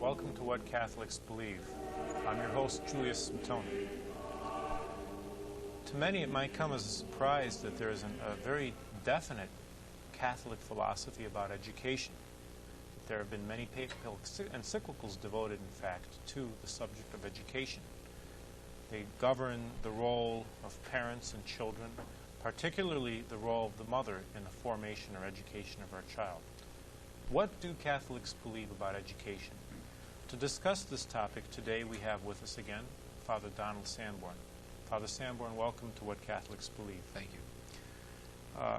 Welcome to What Catholics Believe. I'm your host, Julius Smatoni. To many, it might come as a surprise that there is a very definite Catholic philosophy about education. There have been many papal encyclicals devoted, in fact, to the subject of education. They govern the role of parents and children, particularly the role of the mother in the formation or education of our child. What do Catholics believe about education? To discuss this topic today, we have with us again Father Donald Sanborn. Father Sanborn, welcome to What Catholics Believe. Thank you.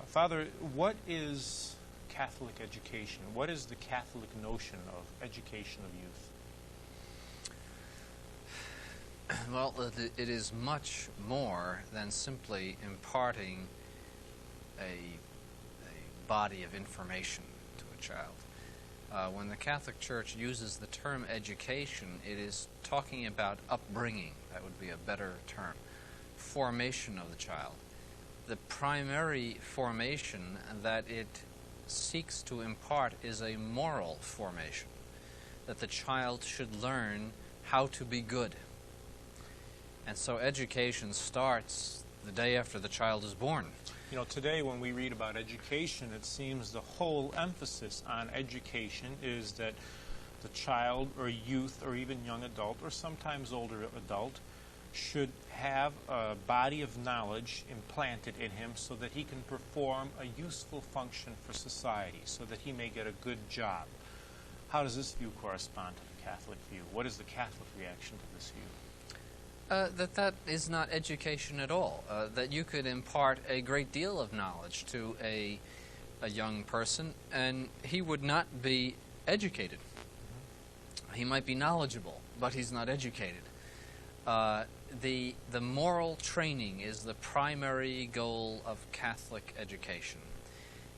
Father, what is Catholic education? What is the Catholic notion of education of youth? Well, it is much more than simply imparting a body of information to a child. When the Catholic Church uses the term education, it is talking about upbringing. That would be a better term. Formation of the child. The primary formation that it seeks to impart is a moral formation, that the child should learn how to be good. And so education starts the day after the child is born. You know, today when we read about education, it seems the whole emphasis on education is that the child or youth or even young adult or sometimes older adult should have a body of knowledge implanted in him so that he can perform a useful function for society, so that he may get a good job. How does this view correspond to the Catholic view? What is the Catholic reaction to this view? That is not education at all. That you could impart a great deal of knowledge to a young person, and he would not be educated. He might be knowledgeable, but he's not educated. The moral training is the primary goal of Catholic education,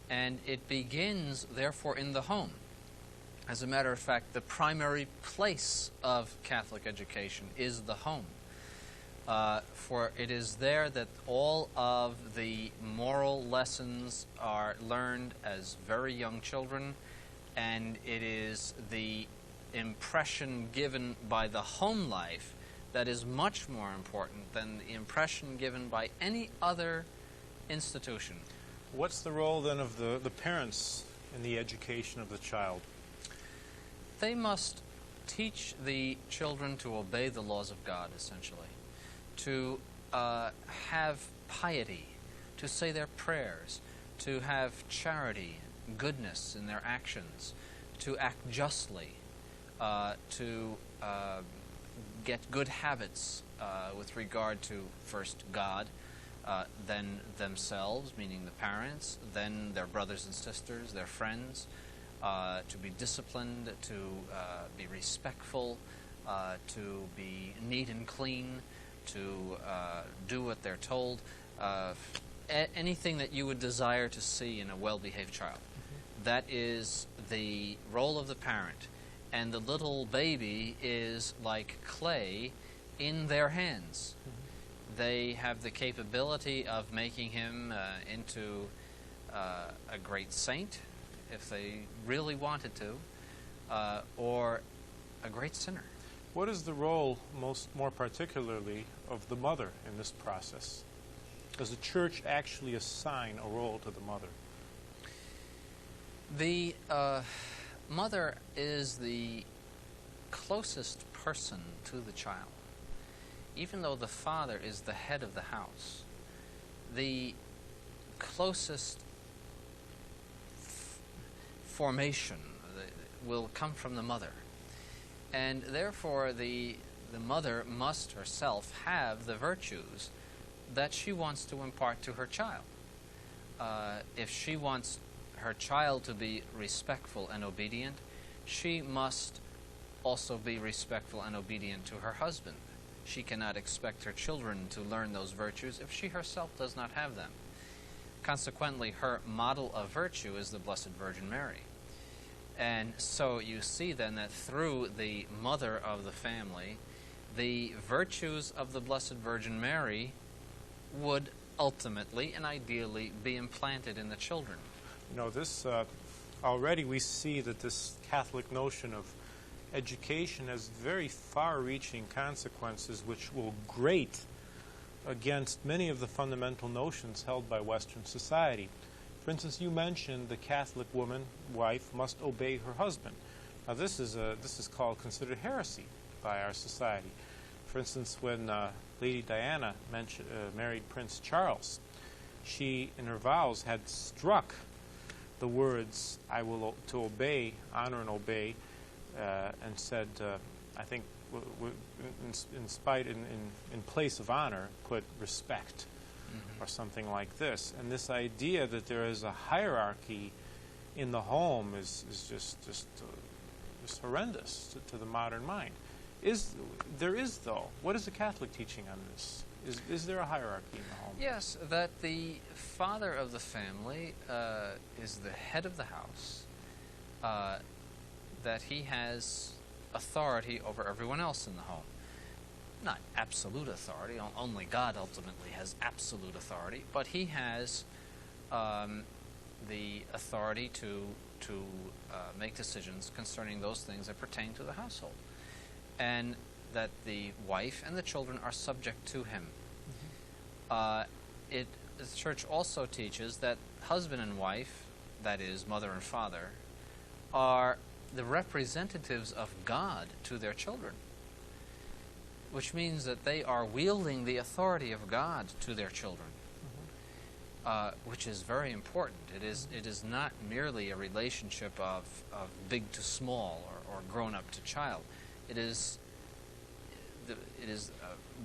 and it begins, therefore, in the home. As a matter of fact, the primary place of Catholic education is the home. For it is there that all of the moral lessons are learned as very young children, and it is the impression given by the home life that is much more important than the impression given by any other institution. What's the role then of the parents in the education of the child? They must teach the children to obey the laws of God, essentially, to have piety, to say their prayers, to have charity, goodness in their actions, to act justly, to get good habits with regard to first God, then themselves, meaning the parents, then their brothers and sisters, their friends, to be disciplined, to be respectful, to be neat and clean, to do what they're told, anything that you would desire to see in a well-behaved child. That is the role of the parent. And the little baby is like clay in their hands. They have the capability of making him into a great saint, if they really wanted to, or a great sinner. What is the role, more particularly, of the mother in this process? Does the Church actually assign a role to the mother? The mother is the closest person to the child. Even though the father is the head of the house, the closest formation will come from the mother. And therefore the mother must herself have the virtues that she wants to impart to her child. If she wants her child to be respectful and obedient, she must also be respectful and obedient to her husband. She cannot expect her children to learn those virtues if she herself does not have them. Consequently, her model of virtue is the Blessed Virgin Mary. And so you see then that through the mother of the family, the virtues of the Blessed Virgin Mary would ultimately and ideally be implanted in the children. You know, this already we see that this Catholic notion of education has very far-reaching consequences which will grate against many of the fundamental notions held by Western society. For instance, you mentioned the Catholic woman, wife, must obey her husband. Now, this is considered heresy by our society. For instance, when Lady Diana married Prince Charles, she, in her vows, had struck the words, "I will to obey, honor and obey," and said, I think, in place of honor, put respect, or something like this. And this idea that there is a hierarchy in the home is just horrendous to the modern mind. There is, though. What is the Catholic teaching on this? Is there a hierarchy in the home? Yes, that the father of the family is the head of the house, that he has authority over everyone else in the home. Not absolute authority, only God ultimately has absolute authority, but he has the authority to make decisions concerning those things that pertain to the household. And that the wife and the children are subject to him. The Church also teaches that husband and wife, that is, mother and father, are the representatives of God to their children, which means that they are wielding the authority of God to their children, which is very important. It is not merely a relationship of big to small or grown up to child. It is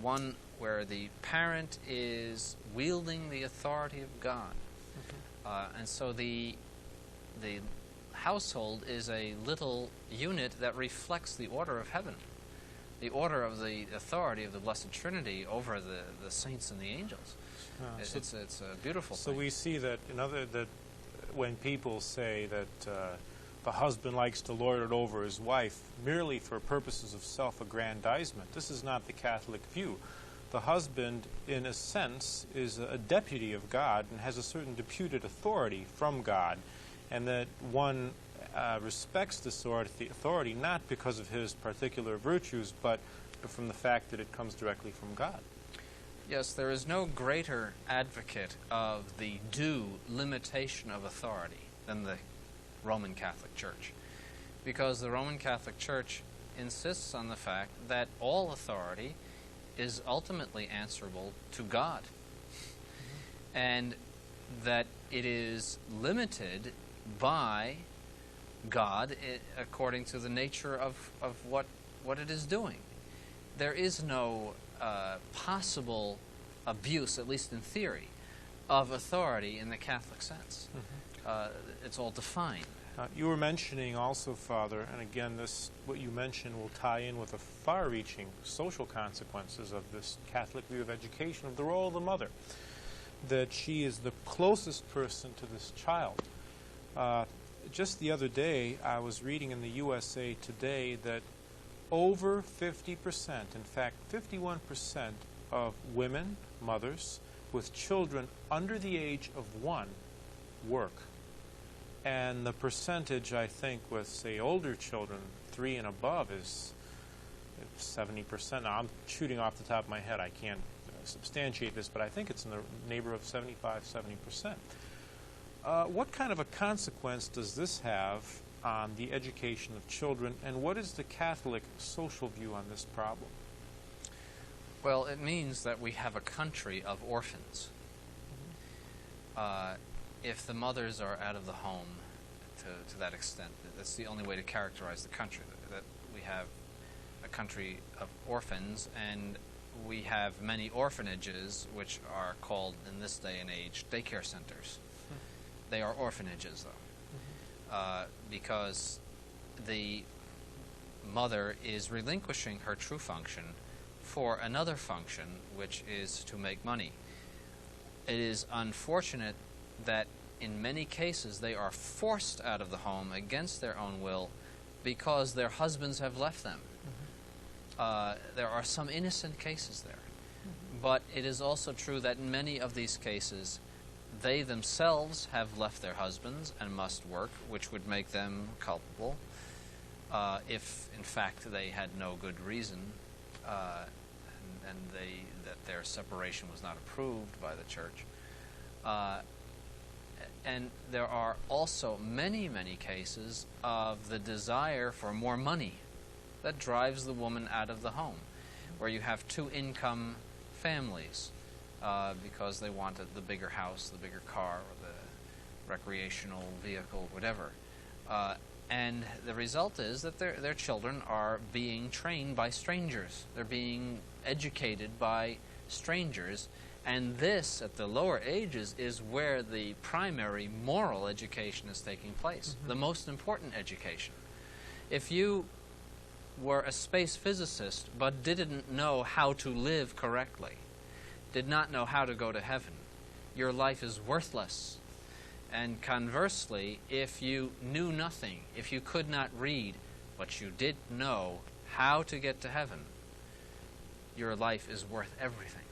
one where the parent is wielding the authority of God. And so the household is a little unit that reflects the order of heaven, the order of the authority of the Blessed Trinity over the saints and the angels. It's a beautiful thing. So we see that that when people say that the husband likes to lord it over his wife merely for purposes of self-aggrandizement, this is not the Catholic view. The husband, in a sense, is a deputy of God and has a certain deputed authority from God, and that one respects this authority not because of his particular virtues, but from the fact that it comes directly from God. Yes, there is no greater advocate of the due limitation of authority than the Roman Catholic Church, because the Roman Catholic Church insists on the fact that all authority is ultimately answerable to God, and that it is limited by God according to the nature of what it is doing. There is no possible abuse, at least in theory, of authority in the Catholic sense. It's all defined. You were mentioning also, Father, and again, what you mentioned will tie in with the far-reaching social consequences of this Catholic view of education, of the role of the mother, that she is the closest person to this child. Just the other day, I was reading in the USA Today that over 50%, in fact 51% of women, mothers, with children under the age of 1 work. And the percentage, I think, with, say, older children, 3 and above, is 70%. Now, I'm shooting off the top of my head. I can't substantiate this, but I think it's in the neighborhood of 75, 70%. What kind of a consequence does this have on the education of children, and what is the Catholic social view on this problem? Well, it means that we have a country of orphans. If the mothers are out of the home to that extent, that's the only way to characterize the country, that we have a country of orphans, and we have many orphanages which are called, in this day and age, daycare centers. They are orphanages, though, because the mother is relinquishing her true function for another function, which is to make money. It is unfortunate that in many cases they are forced out of the home against their own will because their husbands have left them. There are some innocent cases there. But it is also true that in many of these cases, they themselves have left their husbands and must work, which would make them culpable. if in fact they had no good reason and that their separation was not approved by the church. And there are also many, many cases of the desire for more money that drives the woman out of the home, where you have two-income families because they wanted the bigger house, the bigger car, or the recreational vehicle, whatever. And the result is that their children are being trained by strangers. They're being educated by strangers. And this, at the lower ages, is where the primary moral education is taking place, the most important education. If you were a space physicist but didn't know how to live correctly, did not know how to go to heaven, your life is worthless. And conversely, if you knew nothing, if you could not read, but you did know how to get to heaven, your life is worth everything.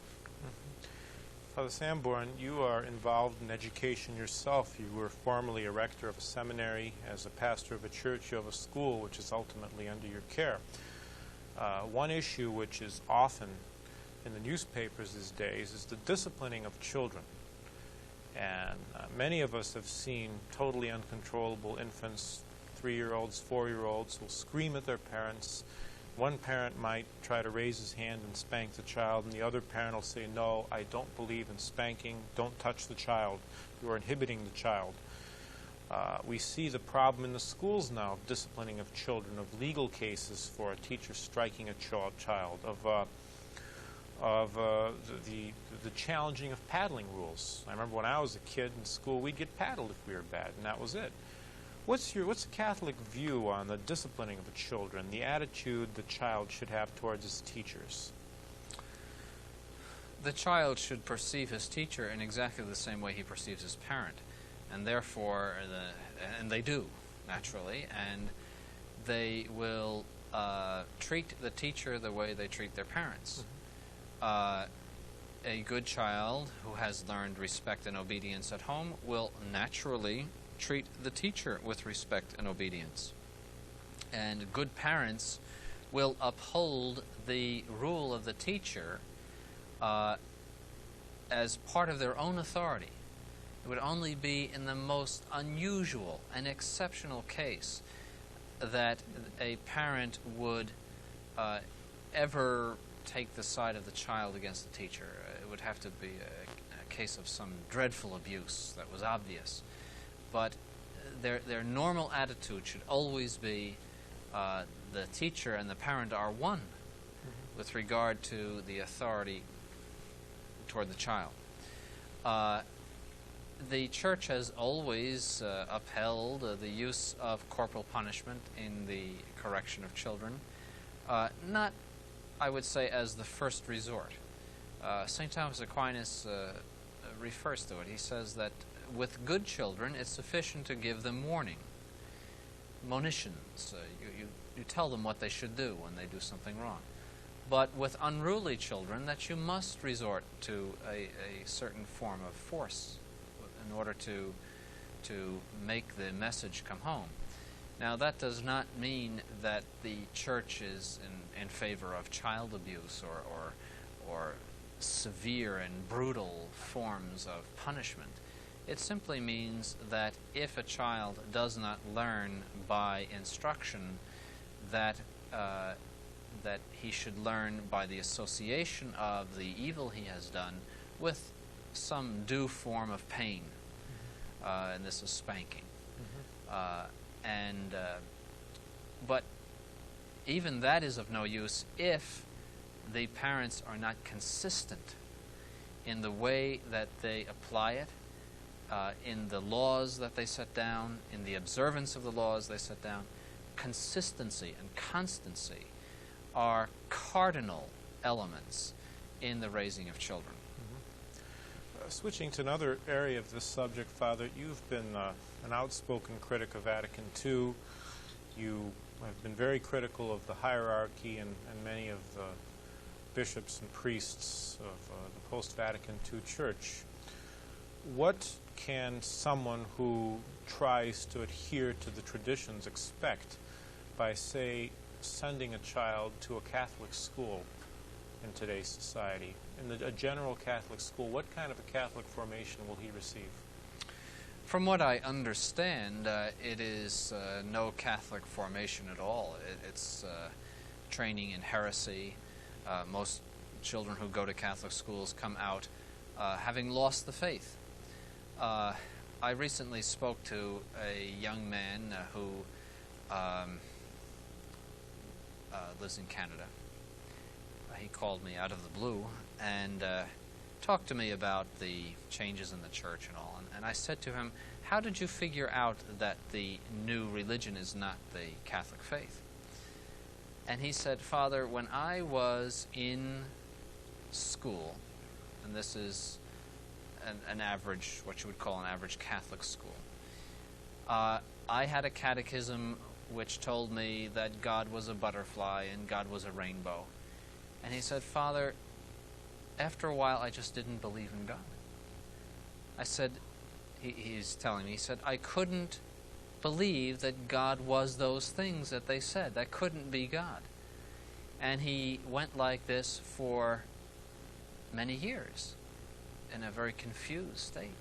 Father Sanborn, you are involved in education yourself. You were formerly a rector of a seminary. As a pastor of a church, you have a school which is ultimately under your care. One issue which is often in the newspapers these days is the disciplining of children. And many of us have seen totally uncontrollable infants, 3-year-olds, 4-year-olds, who will scream at their parents. One parent might try to raise his hand and spank the child, and the other parent will say, "No, I don't believe in spanking. Don't touch the child. You are inhibiting the child." We see the problem in the schools now of disciplining of children, of legal cases for a teacher striking a child, of the challenging of paddling rules. I remember when I was a kid in school, we'd get paddled if we were bad, and that was it. What's the Catholic view on the disciplining of the children, the attitude the child should have towards his teachers? The child should perceive his teacher in exactly the same way he perceives his parent, and therefore, and they do, naturally, and they will treat the teacher the way they treat their parents. A good child who has learned respect and obedience at home will naturally treat the teacher with respect and obedience. And good parents will uphold the rule of the teacher as part of their own authority. It would only be in the most unusual and exceptional case that a parent would ever take the side of the child against the teacher. It would have to be a case of some dreadful abuse that was obvious. But their normal attitude should always be the teacher and the parent are one with regard to the authority toward the child. The Church has always upheld the use of corporal punishment in the correction of children, not, I would say, as the first resort. St. Thomas Aquinas refers to it. He says that with good children, it's sufficient to give them warning, monitions. You tell them what they should do when they do something wrong. But with unruly children, that you must resort to a certain form of force in order to make the message come home. Now, that does not mean that the Church is in favor of child abuse or severe and brutal forms of punishment. It simply means that if a child does not learn by instruction, that he should learn by the association of the evil he has done with some due form of pain, and this is spanking. But even that is of no use if the parents are not consistent in the way that they apply it, in the laws that they set down, in the observance of the laws they set down. Consistency and constancy are cardinal elements in the raising of children. Switching to another area of this subject, Father, you've been an outspoken critic of Vatican II. You have been very critical of the hierarchy and many of the bishops and priests of the post-Vatican II Church. What can someone who tries to adhere to the traditions expect by, say, sending a child to a Catholic school in today's society? In a general Catholic school, what kind of a Catholic formation will he receive? From what I understand, it is no Catholic formation at all. It's training in heresy. Most children who go to Catholic schools come out having lost the faith. I recently spoke to a young man who lives in Canada. He called me out of the blue and talked to me about the changes in the church and all. And I said to him, how did you figure out that the new religion is not the Catholic faith? And he said, Father, when I was in school, and this is an average, what you would call an average Catholic school, I had a catechism which told me that God was a butterfly and God was a rainbow. And he said, Father, after a while I just didn't believe in God. I said, he's telling me, he said, I couldn't believe that God was those things that they said. That couldn't be God. And he went like this for many years in a very confused state.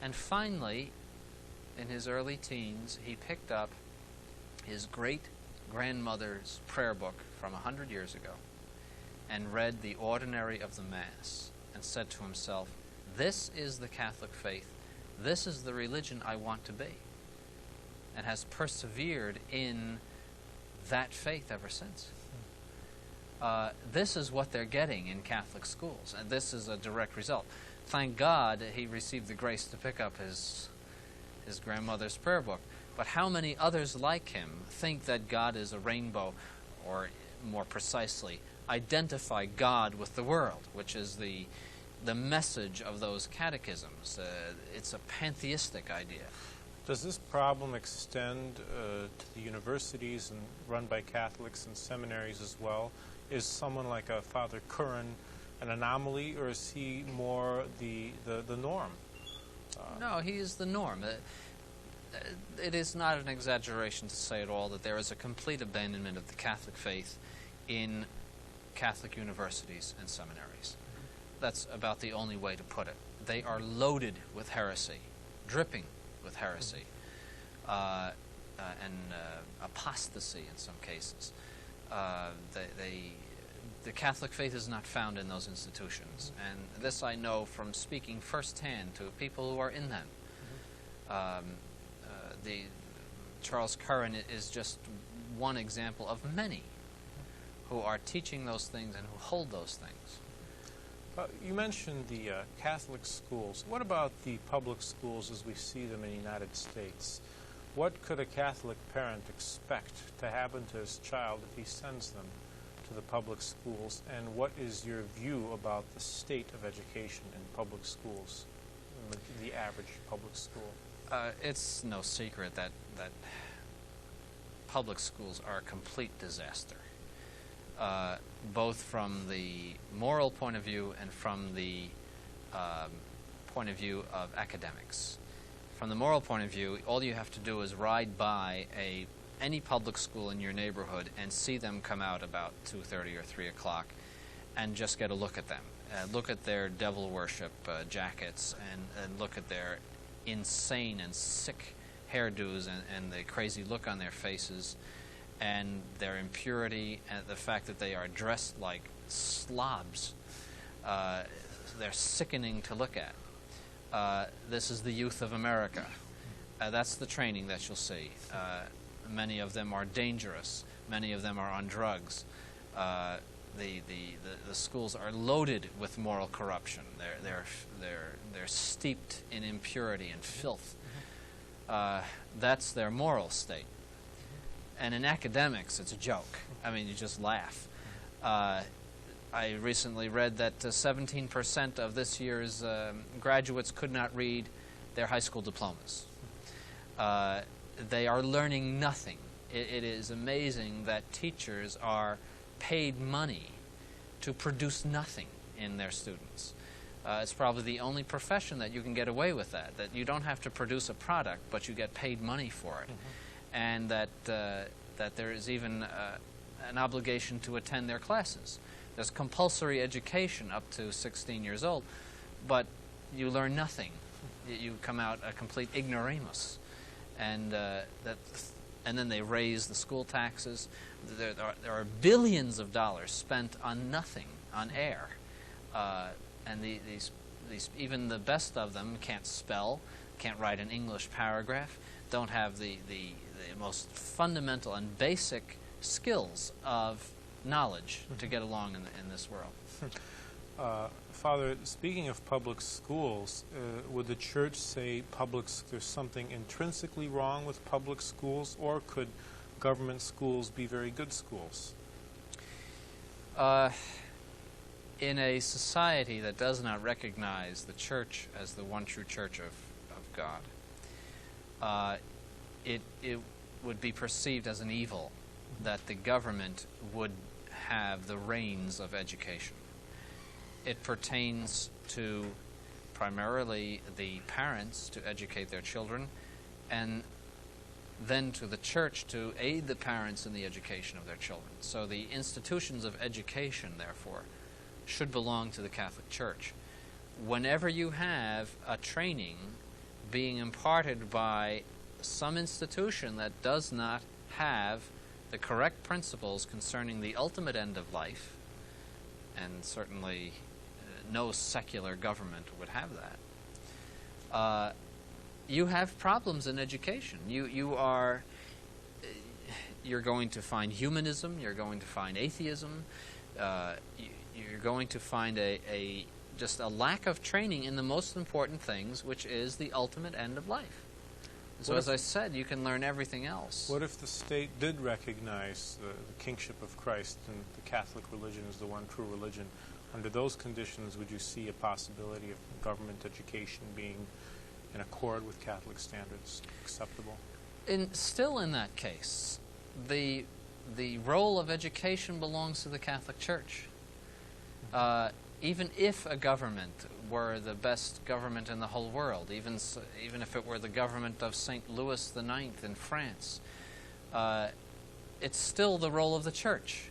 And finally, in his early teens, he picked up his great-grandmother's prayer book from 100 years ago and read the ordinary of the Mass and said to himself, this is the Catholic faith. This is the religion I want to be. And has persevered in that faith ever since. This is what they're getting in Catholic schools, and this is a direct result. Thank God he received the grace to pick up his grandmother's prayer book. But how many others like him think that God is a rainbow, or more precisely, identify God with the world, which is the message of those catechisms. It's a pantheistic idea. Does this problem extend to the universities and run by Catholics and seminaries as well? Is someone like a Father Curran an anomaly, or is he more the norm? No, he is the norm. It is not an exaggeration to say at all that there is a complete abandonment of the Catholic faith in Catholic universities and seminaries. That's about the only way to put it. They are loaded with heresy, dripping with heresy, and apostasy in some cases. The Catholic faith is not found in those institutions, and this I know from speaking firsthand to people who are in them. Charles Curran is just one example of many who are teaching those things and who hold those things. You mentioned the Catholic schools. What about the public schools as we see them in the United States? What could a Catholic parent expect to happen to his child if he sends them to the public schools? And what is your view about the state of education in public schools, in the average public school? It's no secret that public schools are a complete disaster. Both from the moral point of view and from the point of view of academics. From the moral point of view, all you have to do is ride by any public school in your neighborhood and see them come out about 2:30 or 3 o'clock and just get a look at them. Look at their devil worship jackets and look at their insane and sick hairdos and the crazy look on their faces, and their impurity, and the fact that they are dressed like slobs. They're sickening to look at. This is the youth of America. That's the training that you'll see. Many of them are dangerous. Many of them are on drugs. The schools are loaded with moral corruption. They're steeped in impurity and filth. That's their moral state. And in academics, it's a joke. I mean, you just laugh. I recently read that 17% of this year's graduates could not read their high school diplomas. They are learning nothing. It is amazing that teachers are paid money to produce nothing in their students. It's probably the only profession that you can get away with that you don't have to produce a product, but you get paid money for it. And that that there is even an obligation to attend their classes. There's compulsory education up to 16 years old, but you learn nothing. You come out a complete ignoramus, and then they raise the school taxes. There are billions of dollars spent on nothing, on air, and these even the best of them can't spell, can't write an English paragraph, don't have the most fundamental and basic skills of knowledge to get along in this world. Father, speaking of public schools, would the Church say there's something intrinsically wrong with public schools, or could government schools be very good schools? In a society that does not recognize the Church as the one true Church of God, it would be perceived as an evil that the government would have the reins of education. It pertains to primarily the parents to educate their children, and then to the Church to aid the parents in the education of their children. So the institutions of education, therefore, should belong to the Catholic Church. Whenever you have a training being imparted by some institution that does not have the correct principles concerning the ultimate end of life, and certainly no secular government would have that, you have problems in education. You're going to find humanism, you're going to find atheism, you're going to find just a lack of training in the most important things, which is the ultimate end of life. So as I said, you can learn everything else. What if the state did recognize the kingship of Christ and the Catholic religion as the one true religion? Under those conditions, would you see a possibility of government education being in accord with Catholic standards acceptable? Still in that case, the role of education belongs to the Catholic Church. Even if a government were the best government in the whole world, even if it were the government of St. Louis IX in France, it's still the role of the Church.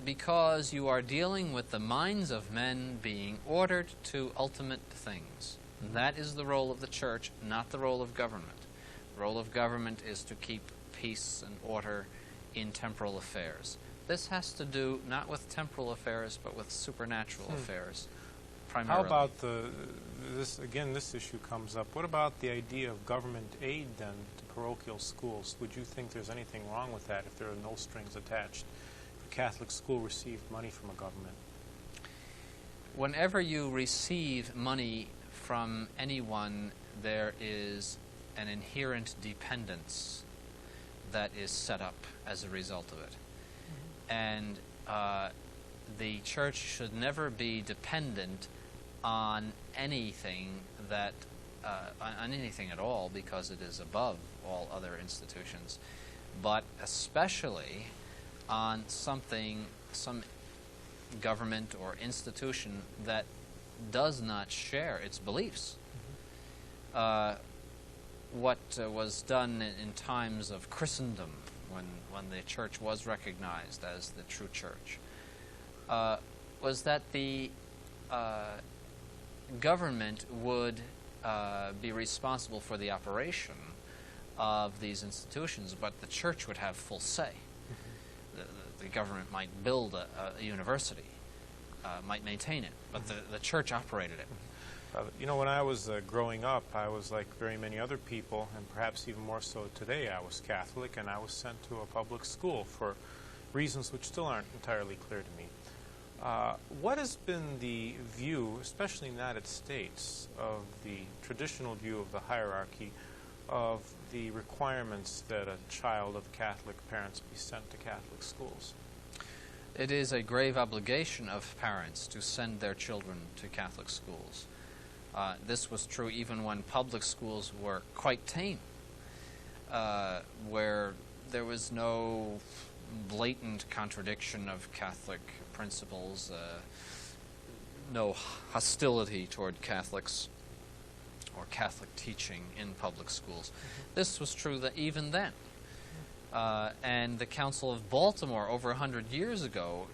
Because you are dealing with the minds of men being ordered to ultimate things. That is the role of the Church, not the role of government. The role of government is to keep peace and order in temporal affairs. This has to do not with temporal affairs, but with supernatural affairs, primarily. How about this issue comes up. What about the idea of government aid, then, to parochial schools? Would you think there's anything wrong with that if there are no strings attached? If a Catholic school received money from a government? Whenever you receive money from anyone, there is an inherent dependence that is set up as a result of it. And the Church should never be dependent on anything on anything at all, because it is above all other institutions, but especially on some government or institution that does not share its beliefs. What was done in times of Christendom, when the Church was recognized as the true Church, was that the government would be responsible for the operation of these institutions, but the Church would have full say. The government might build a university, might maintain it, but the Church operated it. You know, when I was growing up, I was like very many other people, and perhaps even more so today. I was Catholic, and I was sent to a public school for reasons which still aren't entirely clear to me. What has been the view, especially in the United States, of the traditional view of the hierarchy of the requirements that a child of Catholic parents be sent to Catholic schools? It is a grave obligation of parents to send their children to Catholic schools. This was true even when public schools were quite tame, where there was no blatant contradiction of Catholic principles, no hostility toward Catholics or Catholic teaching in public schools. This was true that even then. And the Council of Baltimore, over 100 years ago,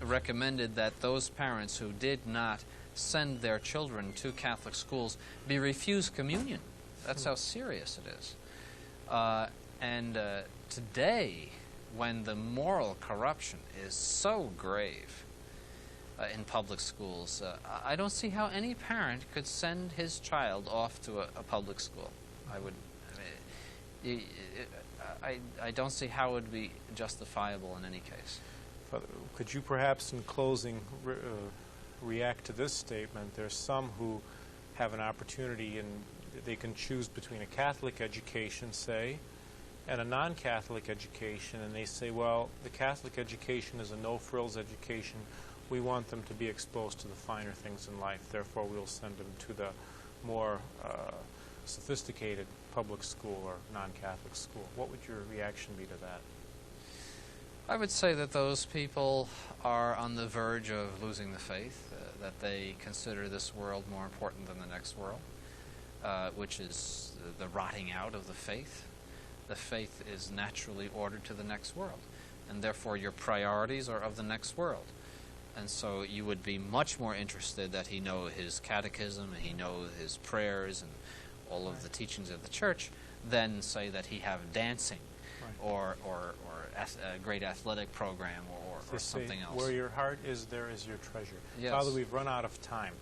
recommended that those parents who did not send their children to Catholic schools be refused communion. That's how serious it is. Today, when the moral corruption is so grave in public schools, I don't see how any parent could send his child off to a public school. I don't see how it would be justifiable in any case. Father, could you perhaps, in closing, react to this statement? There's some who have an opportunity and they can choose between a Catholic education, say, and a non-Catholic education, and they say, well, the Catholic education is a no-frills education. We want them to be exposed to the finer things in life. Therefore, we'll send them to the more sophisticated public school or non-Catholic school. What would your reaction be to that? I would say that those people are on the verge of losing the faith, that they consider this world more important than the next world, which is the rotting out of the faith. The faith is naturally ordered to the next world, and therefore your priorities are of the next world. And so you would be much more interested that he know his catechism, and he know his prayers, and all of the teachings of the church, than say that he have dancing, or a great athletic program, or something else. Where your heart is, there is your treasure. Yes. Father, we've run out of time.